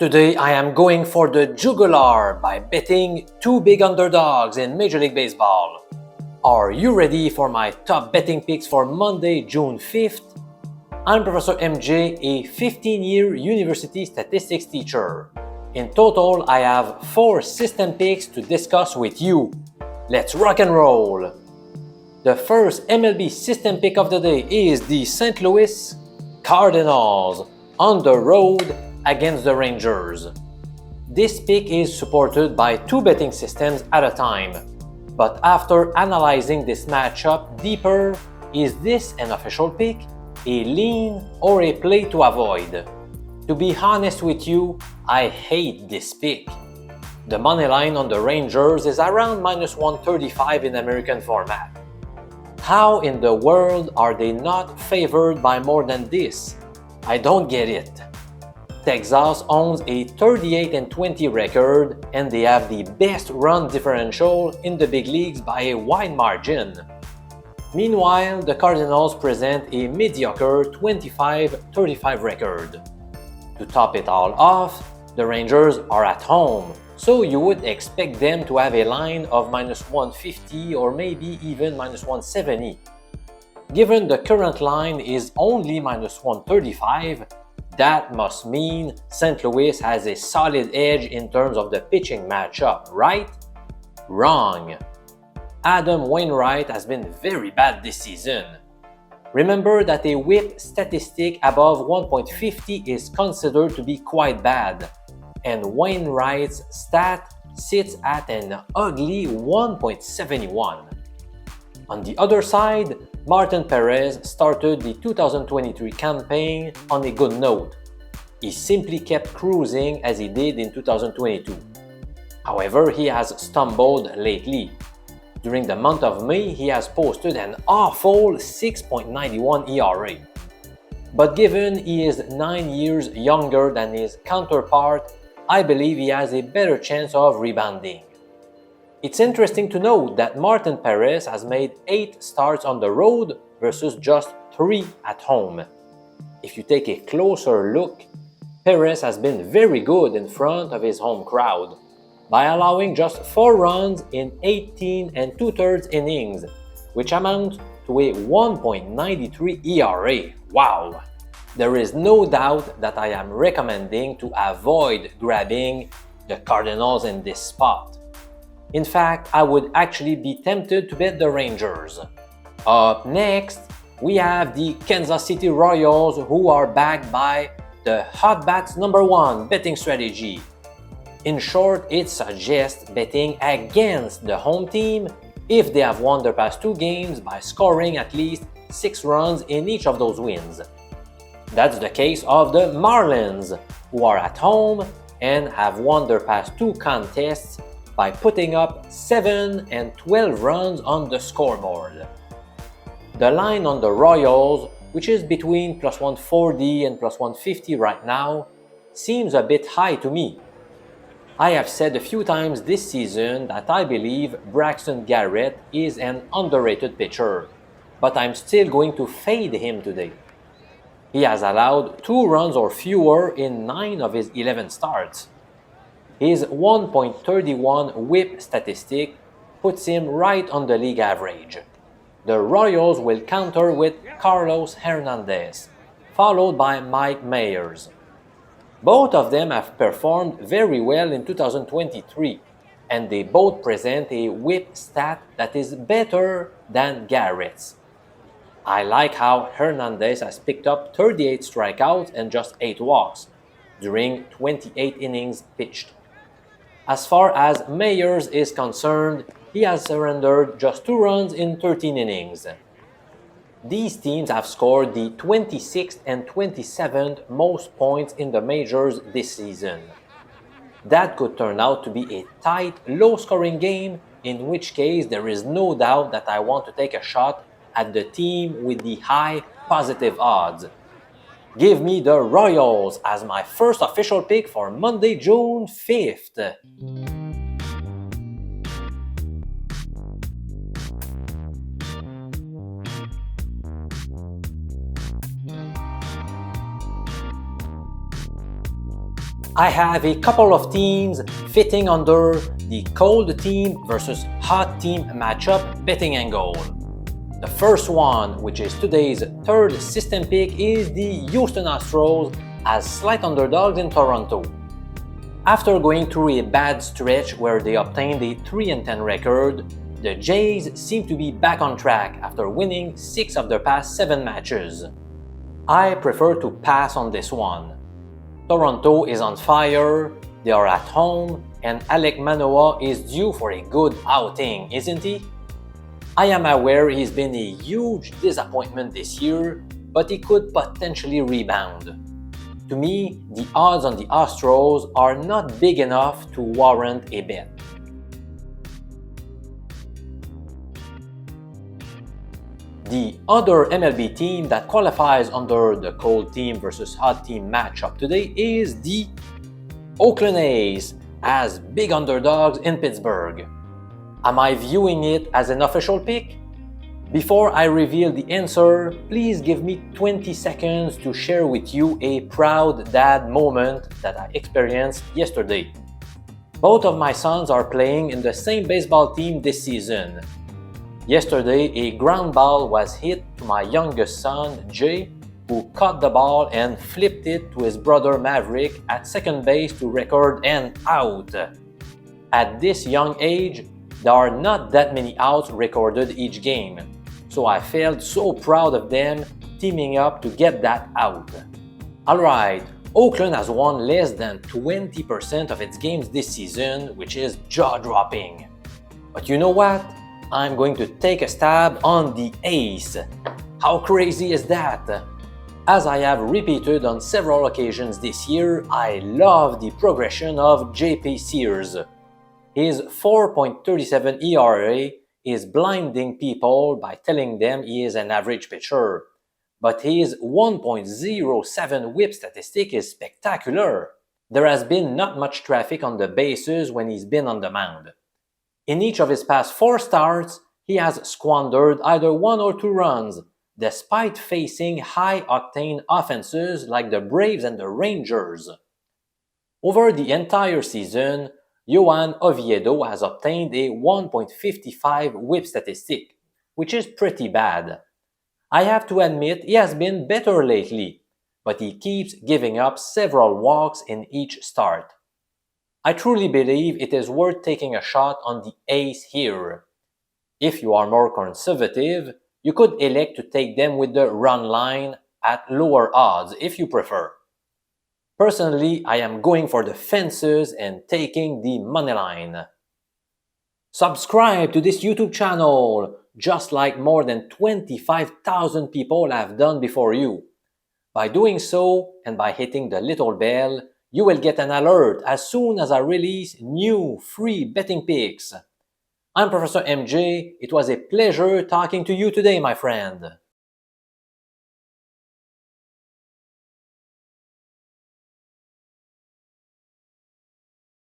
Today I am going for the jugular by betting two big underdogs in Major League Baseball. Are you ready for my top betting picks for Monday, June 5th? I'm Professor MJ, a 15-year university statistics teacher. In total, I have 4 system picks to discuss with you. Let's rock and roll! The first MLB system pick of the day is the St. Louis Cardinals on the road against the Rangers. This pick is supported by 2 betting systems at a time. But after analyzing this matchup deeper, is this an official pick, a lean, or a play to avoid? To be honest with you, I hate this pick. The money line on the Rangers is around -135 in American format. How in the world are they not favored by more than this? I don't get it. Texas owns a 38-20 record and they have the best run differential in the big leagues by a wide margin. Meanwhile, the Cardinals present a mediocre 25-35 record. To top it all off, the Rangers are at home, so you would expect them to have a line of -150 or maybe even -170. Given the current line is only -135, that must mean St. Louis has a solid edge in terms of the pitching matchup, right? Wrong. Adam Wainwright has been very bad this season. Remember that a whip statistic above 1.50 is considered to be quite bad, and Wainwright's stat sits at an ugly 1.71. On the other side, Martin Perez started the 2023 campaign on a good note. He simply kept cruising as he did in 2022. However, he has stumbled lately. During the month of May, he has posted an awful 6.91 ERA. But given he is 9 years younger than his counterpart, I believe he has a better chance of rebounding. It's interesting to note that Martin Perez has made 8 starts on the road versus just 3 at home. If you take a closer look, Perez has been very good in front of his home crowd by allowing just 4 runs in 18 2/3 innings, which amounts to a 1.93 ERA. Wow! There is no doubt that I am recommending to avoid grabbing the Cardinals in this spot. In fact, I would actually be tempted to bet the Rangers. Up next, we have the Kansas City Royals, who are backed by the Hot Bats #1 betting strategy. In short, it suggests betting against the home team if they have won their past 2 games by scoring at least 6 runs in each of those wins. That's the case of the Marlins, who are at home and have won their past 2 contests by putting up 7 and 12 runs on the scoreboard. The line on the Royals, which is between +140 and +150 right now, seems a bit high to me. I have said a few times this season that I believe Braxton Garrett is an underrated pitcher, but I'm still going to fade him today. He has allowed 2 runs or fewer in 9 of his 11 starts. His 1.31 whip statistic puts him right on the league average. The Royals will counter with Carlos Hernandez, followed by Mike Mayers. Both of them have performed very well in 2023, and they both present a whip stat that is better than Garrett's. I like how Hernandez has picked up 38 strikeouts and just 8 walks during 28 innings pitched. As far as Mayers is concerned, he has surrendered just 2 runs in 13 innings. These teams have scored the 26th and 27th most points in the majors this season. That could turn out to be a tight, low-scoring game, in which case there is no doubt that I want to take a shot at the team with the high positive odds. Give me the Royals as my first official pick for Monday, June 5th. I have a couple of teams fitting under the cold team versus hot team matchup betting angle. The first one, which is today's third system pick, is the Houston Astros as slight underdogs in Toronto. After going through a bad stretch where they obtained a 3-10 record, the Jays seem to be back on track after winning 6 of their past 7 matches. I prefer to pass on this one. Toronto is on fire, they are at home, and Alek Manoah is due for a good outing, isn't he? I am aware he's been a huge disappointment this year, but he could potentially rebound. To me, the odds on the Astros are not big enough to warrant a bet. The other MLB team that qualifies under the cold team versus hot team matchup today is the Oakland A's as big underdogs in Pittsburgh. Am I viewing it as an official pick? Before I reveal the answer, please give me 20 seconds to share with you a proud dad moment that I experienced yesterday. Both of my sons are playing in the same baseball team this season. Yesterday, a ground ball was hit to my youngest son, Jay, who caught the ball and flipped it to his brother Maverick at second base to record an out. At this young age, there are not that many outs recorded each game, so I felt so proud of them teaming up to get that out. Alright, Oakland has won less than 20% of its games this season, which is jaw-dropping. But you know what? I'm going to take a stab on the A's. How crazy is that? As I have repeated on several occasions this year, I love the progression of J.P. Sears. His 4.37 ERA is blinding people by telling them he is an average pitcher. But his 1.07 whip statistic is spectacular. There has been not much traffic on the bases when he's been on the mound. In each of his past 4 starts, he has squandered either 1 or 2 runs, despite facing high-octane offenses like the Braves and the Rangers. Over the entire season, Johan Oviedo has obtained a 1.55 whip statistic, which is pretty bad. I have to admit he has been better lately, but he keeps giving up several walks in each start. I truly believe it is worth taking a shot on the A's here. If you are more conservative, you could elect to take them with the run line at lower odds if you prefer. Personally, I am going for the fences and taking the money line. Subscribe to this YouTube channel, just like more than 25,000 people have done before you. By doing so, and by hitting the little bell, you will get an alert as soon as I release new free betting picks. I'm Professor MJ. It was a pleasure talking to you today, my friend.